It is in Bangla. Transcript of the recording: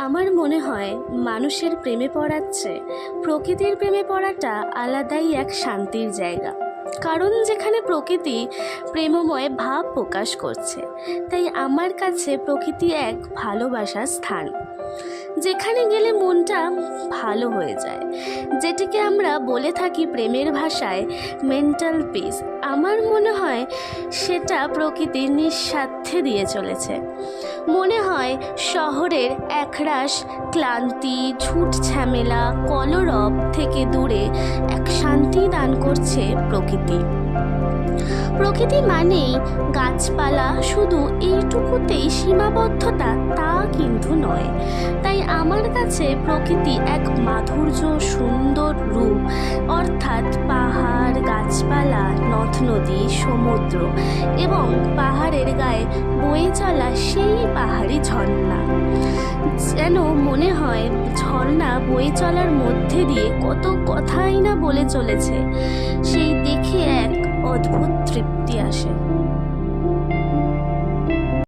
আমার মনে হয় মানুষের প্রেমে পড়ার চেয়ে প্রকৃতির প্রেমে পড়াটা আলাদাই এক শান্তির জায়গা। কারণ যেখানে প্রকৃতি প্রেমময় ভাব প্রকাশ করছে, তাই আমার কাছে প্রকৃতি এক ভালোবাসার স্থান, যেখানে গেলে মনটা ভালো হয়ে যায়, যেটিকে আমরা বলে থাকি প্রেমের ভাষায় মেন্টাল পিস। আমার মনে হয় সেটা প্রকৃতির নিঃস্বার্থে দিয়ে চলেছে। মনে হয় শহরের একরাশ ক্লান্তি, ঝুট ঝামেলা, কলরব থেকে দূরে এক শান্তি দান করছে প্রকৃতি। প্রকৃতি মানেই গাছপালা শুধু এইটুকুতেই সীমাবদ্ধতা তা কিন্তু নয়। তাই আমার কাছে প্রকৃতি এক মাধুর্য, সুন্দর রূপ, অর্থাৎ পাহাড়, গাছপালা, নদ নদী, সমুদ্র এবং পাহাড়ের গায়ে বয়ে চলা সেই পাহাড়ি ঝর্ণা। যেন মনে হয় ঝর্ণা বয়ে চলার মধ্যে দিয়ে কত কথাই না বলে চলেছে, সেই দেখে এক অদ্ভুত তৃপ্তি আসে।